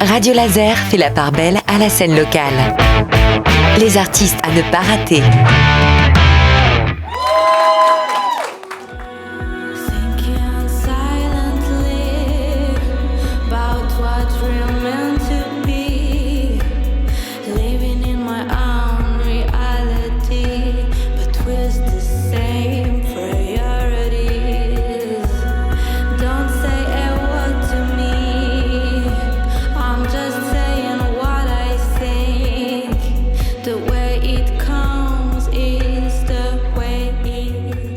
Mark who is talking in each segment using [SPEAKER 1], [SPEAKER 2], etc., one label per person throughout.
[SPEAKER 1] Radio Laser fait la part belle à la scène locale. Les artistes à ne pas rater.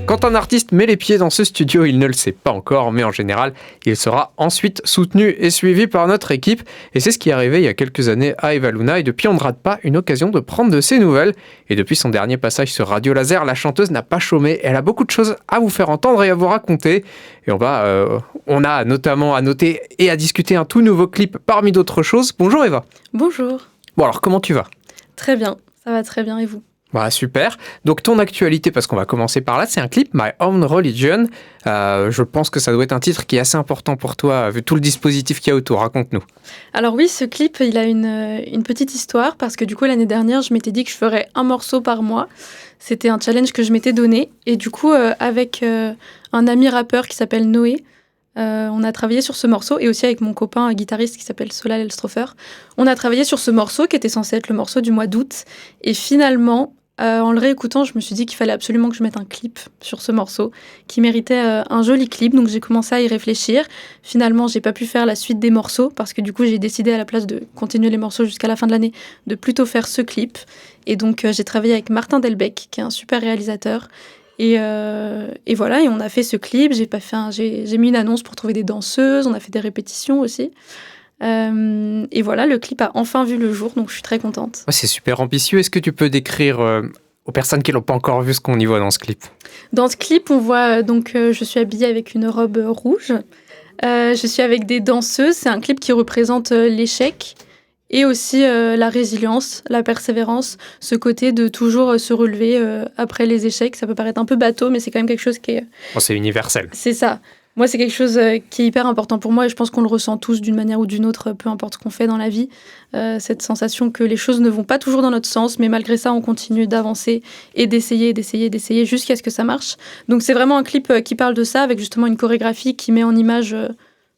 [SPEAKER 2] Quand un artiste met les pieds dans ce studio, il ne le sait pas encore, mais en général, il sera ensuite soutenu et suivi par notre équipe. Et c'est ce qui est arrivé il y a quelques années à Eva Luna. Et depuis, on ne rate pas une occasion de prendre de ses nouvelles. Et depuis son dernier passage sur Radio Laser, la chanteuse n'a pas chômé. Elle a beaucoup de choses à vous faire entendre et à vous raconter. Et on a notamment à noter et à discuter un tout nouveau clip parmi d'autres choses. Bonjour Eva.
[SPEAKER 3] Bonjour.
[SPEAKER 2] Bon alors, comment tu vas ?
[SPEAKER 3] Très bien, ça va très bien et vous ?
[SPEAKER 2] Bah, super. Donc ton actualité, parce qu'on va commencer par là, c'est un clip My Own Religion. Je pense que ça doit être un titre qui est assez important pour toi, vu tout le dispositif qu'il y a autour. Raconte-nous.
[SPEAKER 3] Alors oui, ce clip, il a une petite histoire, parce que du coup, l'année dernière, je m'étais dit que je ferais un morceau par mois. C'était un challenge que je m'étais donné. Et du coup, avec un ami rappeur qui s'appelle Noé, on a travaillé sur ce morceau, et aussi avec mon copain guitariste qui s'appelle Solal Elstrofer. On a travaillé sur ce morceau qui était censé être le morceau du mois d'août. Et finalement, en le réécoutant, je me suis dit qu'il fallait absolument que je mette un clip sur ce morceau qui méritait un joli clip. Donc j'ai commencé à y réfléchir. Finalement, j'ai pas pu faire la suite des morceaux parce que du coup, j'ai décidé à la place de continuer les morceaux jusqu'à la fin de l'année de plutôt faire ce clip. Et donc j'ai travaillé avec Martin Delbecq, qui est un super réalisateur. Et voilà, et on a fait ce clip. J'ai mis une annonce pour trouver des danseuses. On a fait des répétitions aussi. Et voilà, le clip a enfin vu le jour, donc je suis très contente.
[SPEAKER 2] Ouais, c'est super ambitieux. Est-ce que tu peux décrire aux personnes qui l'ont pas encore vu ce qu'on y voit dans ce clip ?
[SPEAKER 3] Dans ce clip, on voit je suis habillée avec une robe rouge. Je suis avec des danseuses. C'est un clip qui représente l'échec et aussi la résilience, la persévérance, ce côté de toujours se relever après les échecs. Ça peut paraître un peu bateau, mais c'est quand même quelque chose qui est...
[SPEAKER 2] Bon, c'est universel.
[SPEAKER 3] C'est ça. Moi, c'est quelque chose qui est hyper important pour moi et je pense qu'on le ressent tous d'une manière ou d'une autre, peu importe ce qu'on fait dans la vie. Cette sensation que les choses ne vont pas toujours dans notre sens, mais malgré ça, on continue d'avancer et d'essayer jusqu'à ce que ça marche. Donc, c'est vraiment un clip qui parle de ça, avec justement une chorégraphie qui met en image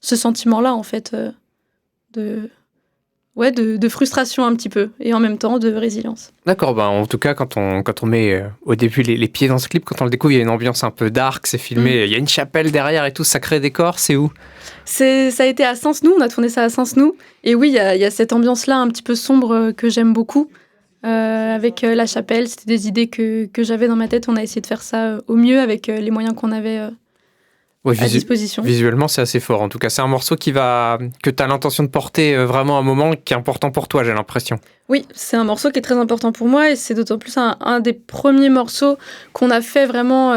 [SPEAKER 3] ce sentiment-là, en fait, de frustration un petit peu, et en même temps de résilience.
[SPEAKER 2] D'accord, en tout cas, quand on met au début les pieds dans ce clip, quand on le découvre, il y a une ambiance un peu dark, c'est filmé, il y a une chapelle derrière et tout, sacré décor, c'est où ?
[SPEAKER 3] Ça a été à Saint-Snou, on a tourné ça à Saint-Snou, et oui, il y a cette ambiance-là un petit peu sombre que j'aime beaucoup, avec la chapelle. C'était des idées que j'avais dans ma tête, on a essayé de faire ça au mieux avec les moyens qu'on avait à disposition.
[SPEAKER 2] Visuellement, c'est assez fort. En tout cas, c'est un morceau que tu as l'intention de porter vraiment à un moment qui est important pour toi, j'ai l'impression.
[SPEAKER 3] Oui, c'est un morceau qui est très important pour moi et c'est d'autant plus un des premiers morceaux qu'on a fait vraiment...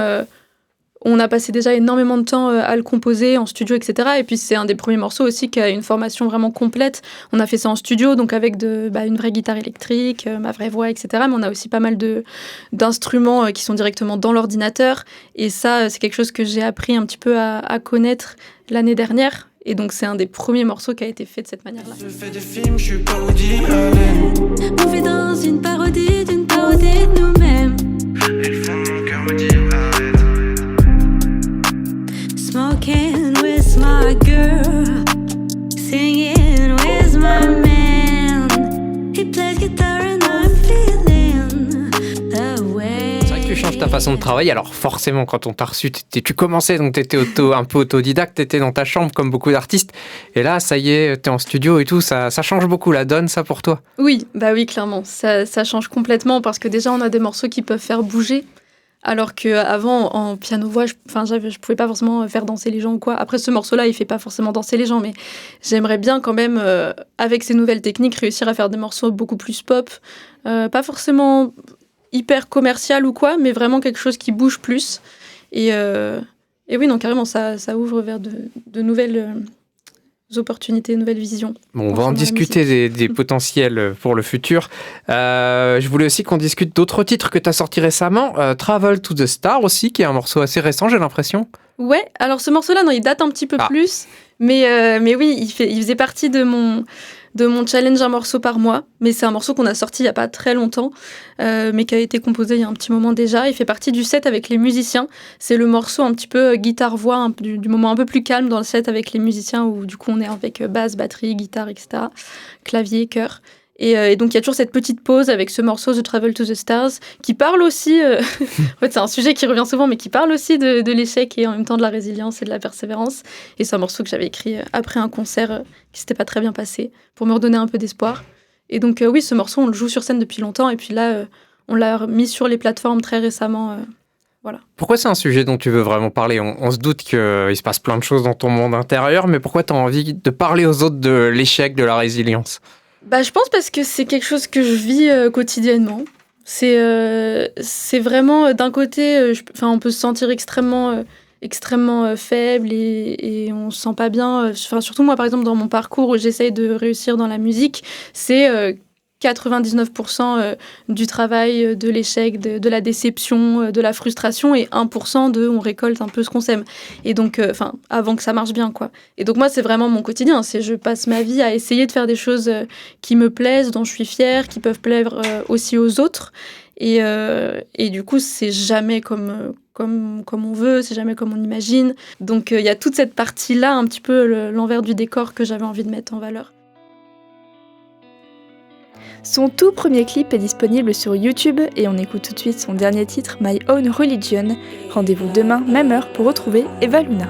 [SPEAKER 3] on a passé déjà énormément de temps à le composer en studio, etc. Et puis, c'est un des premiers morceaux aussi qui a une formation vraiment complète. On a fait ça en studio, donc avec une vraie guitare électrique, ma vraie voix, etc. Mais on a aussi pas mal d'instruments qui sont directement dans l'ordinateur. Et ça, c'est quelque chose que j'ai appris un petit peu à connaître l'année dernière. Et donc, c'est un des premiers morceaux qui a été fait de cette manière-là.
[SPEAKER 4] Je fais des films, je suis pas Woody Allen.
[SPEAKER 5] On vit dans une parodie d'une parodie de nous-mêmes.
[SPEAKER 4] Ils font mon cœur me dire arrête.
[SPEAKER 5] Smoking with my girl, singing with my man. He plays guitar and I'm feeling the way.
[SPEAKER 2] C'est vrai que tu changes ta façon de travailler. Alors forcément, quand on t'a reçu, tu commençais, donc t'étais un peu autodidacte, t'étais dans ta chambre comme beaucoup d'artistes. Et là, ça y est, t'es en studio et tout. Ça change beaucoup la donne, ça, pour toi ?
[SPEAKER 3] Oui, clairement. Ça change complètement parce que déjà, on a des morceaux qui peuvent faire bouger. Alors qu'avant, en piano-voix, je pouvais pas forcément faire danser les gens ou quoi. Après, ce morceau-là, il fait pas forcément danser les gens, mais j'aimerais bien quand même, avec ces nouvelles techniques, réussir à faire des morceaux beaucoup plus pop. Pas forcément hyper commercial ou quoi, mais vraiment quelque chose qui bouge plus. Et oui, non, carrément, ça ouvre vers de nouvelles opportunités, nouvelles visions.
[SPEAKER 2] Bon, on va en discuter des potentiels pour le futur. Je voulais aussi qu'on discute d'autres titres que tu as sortis récemment. Travel to the Star aussi, qui est un morceau assez récent, j'ai l'impression.
[SPEAKER 3] Ouais, alors ce morceau-là, non, il date un petit peu plus, mais oui, il faisait partie de mon challenge un morceau par mois. Mais c'est un morceau qu'on a sorti il n'y a pas très longtemps, mais qui a été composé il y a un petit moment déjà. Il fait partie du set avec les musiciens. C'est le morceau un petit peu guitare-voix, du moment un peu plus calme dans le set avec les musiciens, où du coup on est avec basse, batterie, guitare, etc., clavier, chœur. Et donc il y a toujours cette petite pause avec ce morceau The Travel to the Stars qui parle aussi, en fait c'est un sujet qui revient souvent, mais qui parle aussi de l'échec et en même temps de la résilience et de la persévérance. Et c'est un morceau que j'avais écrit après un concert qui s'était pas très bien passé pour me redonner un peu d'espoir. Et donc oui, ce morceau on le joue sur scène depuis longtemps et puis là on l'a mis sur les plateformes très récemment. Voilà.
[SPEAKER 2] Pourquoi c'est un sujet dont tu veux vraiment parler ? On se doute qu'il se passe plein de choses dans ton monde intérieur, mais pourquoi tu as envie de parler aux autres de l'échec, de la résilience ?
[SPEAKER 3] Je pense parce que c'est quelque chose que je vis quotidiennement. C'est vraiment, d'un côté, on peut se sentir extrêmement faible et on se sent pas bien. Surtout moi, par exemple, dans mon parcours où j'essaye de réussir dans la musique, c'est 99% du travail, de l'échec, de la déception, de la frustration et 1% de on récolte un peu ce qu'on sème. Et donc, avant que ça marche bien, quoi. Et donc moi, c'est vraiment mon quotidien. Je passe ma vie à essayer de faire des choses qui me plaisent, dont je suis fière, qui peuvent plaire aussi aux autres. Et du coup, c'est jamais comme on veut, c'est jamais comme on imagine. Donc, il y a toute cette partie-là, un petit peu l'envers du décor que j'avais envie de mettre en valeur.
[SPEAKER 6] Son tout premier clip est disponible sur YouTube et on écoute tout de suite son dernier titre, My Own Religion. Rendez-vous demain, même heure, pour retrouver Eva Luna.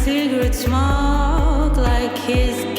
[SPEAKER 5] Cigarette smoke, like his